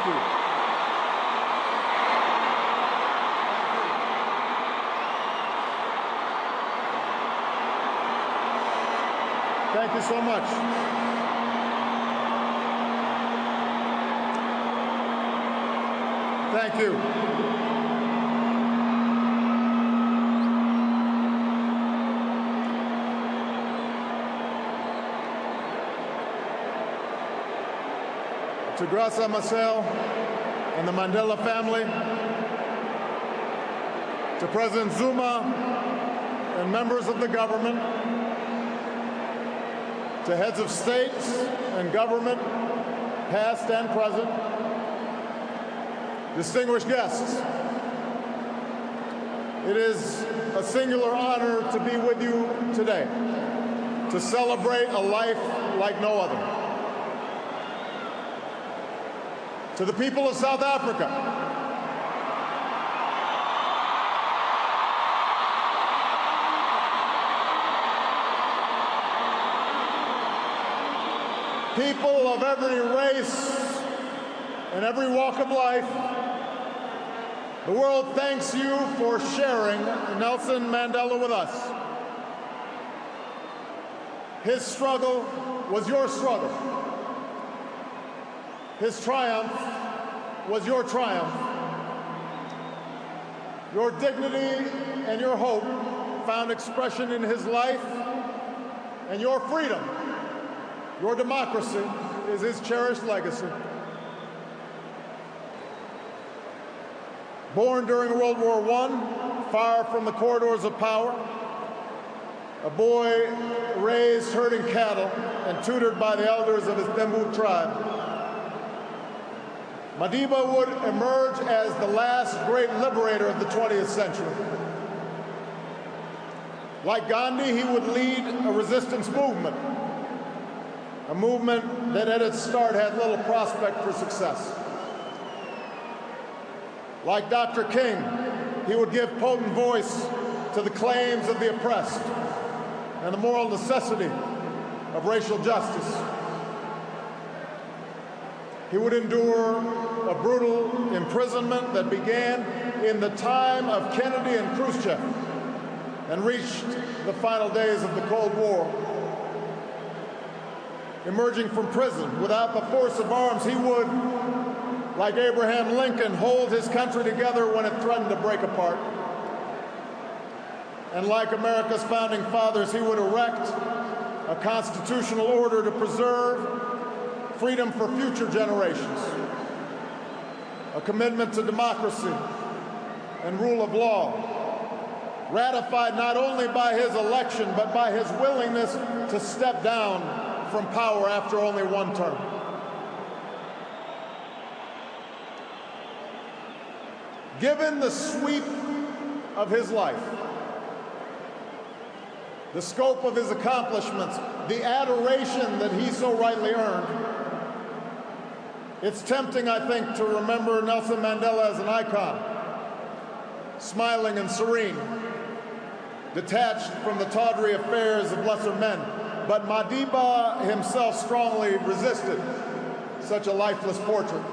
Thank you. Thank you so much. Thank you. To Graça Machel and the Mandela family, to President Zuma and members of the government, to heads of states and government, past and present, distinguished guests, it is a singular honor to be with you today, to celebrate a life like no other. To the people of South Africa, people of every race and every walk of life, the world thanks you for sharing Nelson Mandela with us. His struggle was your struggle. His triumph was your triumph. Your dignity and your hope found expression in his life, and your freedom, your democracy, is his cherished legacy. Born during World War I, far from the corridors of power, a boy raised herding cattle and tutored by the elders of his Thembu tribe, Madiba would emerge as the last great liberator of the 20th century. Like Gandhi, he would lead a resistance movement, a movement that at its start had little prospect for success. Like Dr. King, he would give potent voice to the claims of the oppressed and the moral necessity of racial justice. He would endure a brutal imprisonment that began in the time of Kennedy and Khrushchev and reached the final days of the Cold War. Emerging from prison without the force of arms, he would, like Abraham Lincoln, hold his country together when it threatened to break apart. And like America's founding fathers, he would erect a constitutional order to preserve freedom for future generations, a commitment to democracy and rule of law, ratified not only by his election, but by his willingness to step down from power after only one term. Given the sweep of his life, the scope of his accomplishments, the adoration that he so rightly earned, it's tempting, I think, to remember Nelson Mandela as an icon, smiling and serene, detached from the tawdry affairs of lesser men. But Madiba himself strongly resisted such a lifeless portrait.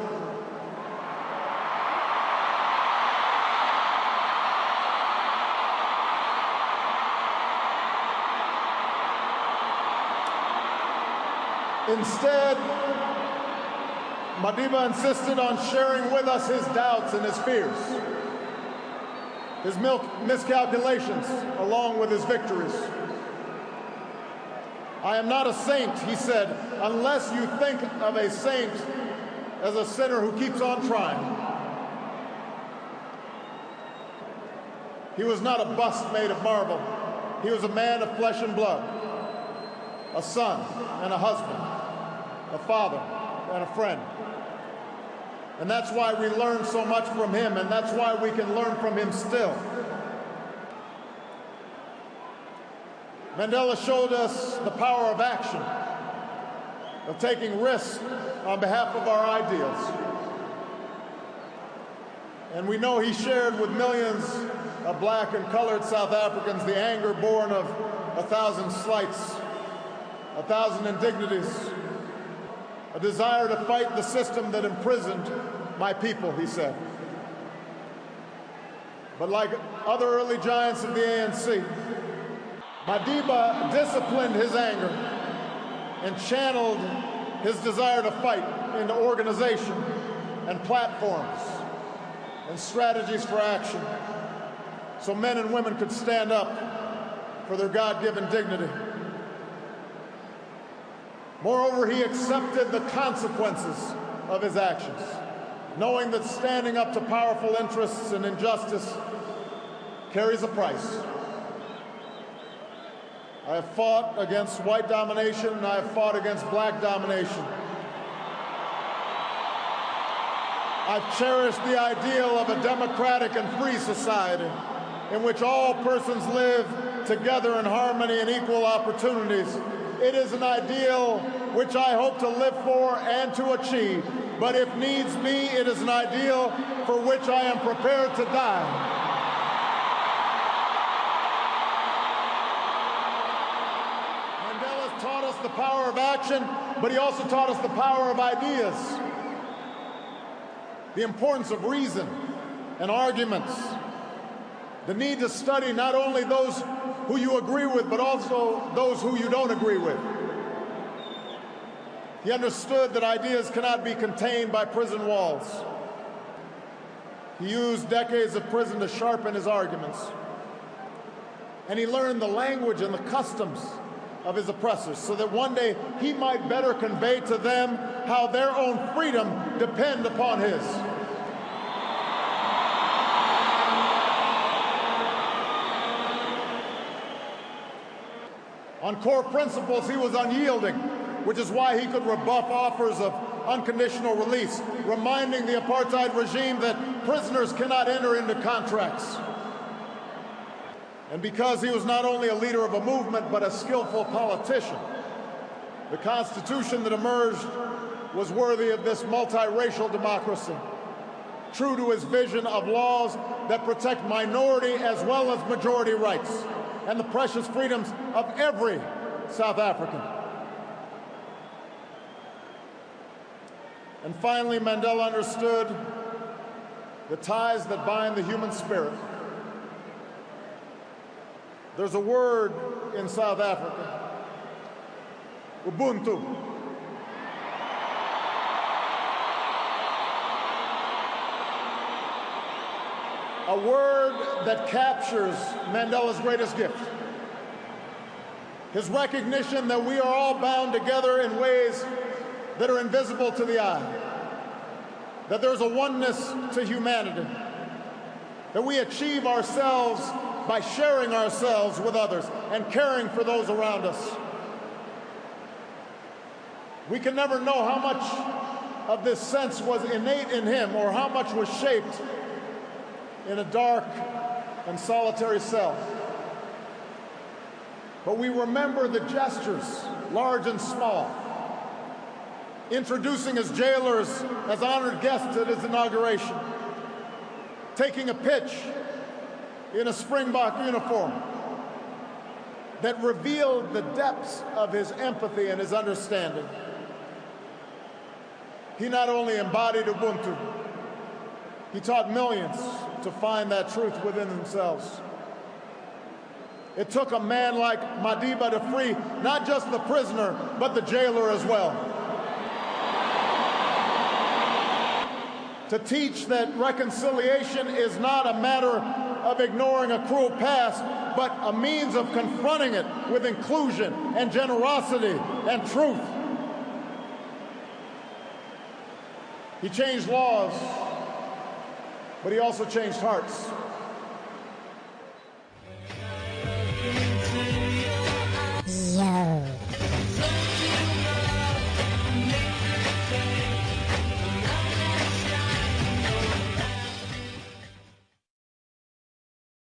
Instead, Madiba insisted on sharing with us his doubts and his fears, his miscalculations, along with his victories. I am not a saint, he said, unless you think of a saint as a sinner who keeps on trying. He was not a bust made of marble. He was a man of flesh and blood, a son and a husband, a father and a friend. And that's why we learn so much from him, and that's why we can learn from him still. Mandela showed us the power of action, of taking risks on behalf of our ideals. And we know he shared with millions of black and colored South Africans the anger born of 1,000 slights, 1,000 indignities, a desire to fight the system that imprisoned my people, he said. But like other early giants of the ANC, Madiba disciplined his anger and channeled his desire to fight into organization and platforms and strategies for action so men and women could stand up for their God-given dignity. Moreover, he accepted the consequences of his actions, knowing that standing up to powerful interests and injustice carries a price. I have fought against white domination, and I have fought against black domination. I've cherished the ideal of a democratic and free society in which all persons live together in harmony and equal opportunities. It is an ideal which I hope to live for and to achieve, but if needs be, it is an ideal for which I am prepared to die. Mandela taught us the power of action, but he also taught us the power of ideas, the importance of reason and arguments, the need to study not only those who you agree with, but also those who you don't agree with. He understood that ideas cannot be contained by prison walls. He used decades of prison to sharpen his arguments. And he learned the language and the customs of his oppressors so that one day he might better convey to them how their own freedom depends upon his. On core principles, he was unyielding, which is why he could rebuff offers of unconditional release, reminding the apartheid regime that prisoners cannot enter into contracts. And because he was not only a leader of a movement, but a skillful politician, the Constitution that emerged was worthy of this multiracial democracy, true to his vision of laws that protect minority as well as majority rights and the precious freedoms of every South African. And finally, Mandela understood the ties that bind the human spirit. There's a word in South Africa, Ubuntu. A word that captures Mandela's greatest gift. His recognition that we are all bound together in ways that are invisible to the eye. That there's a oneness to humanity. That we achieve ourselves by sharing ourselves with others and caring for those around us. We can never know how much of this sense was innate in him or how much was shaped in a dark and solitary cell. But we remember the gestures, large and small, introducing his jailers as honored guests at his inauguration, taking a pitch in a Springbok uniform that revealed the depths of his empathy and his understanding. He not only embodied Ubuntu, he taught millions to find that truth within themselves. It took a man like Madiba to free not just the prisoner, but the jailer as well. To teach that reconciliation is not a matter of ignoring a cruel past, but a means of confronting it with inclusion and generosity and truth. He changed laws, but he also changed hearts.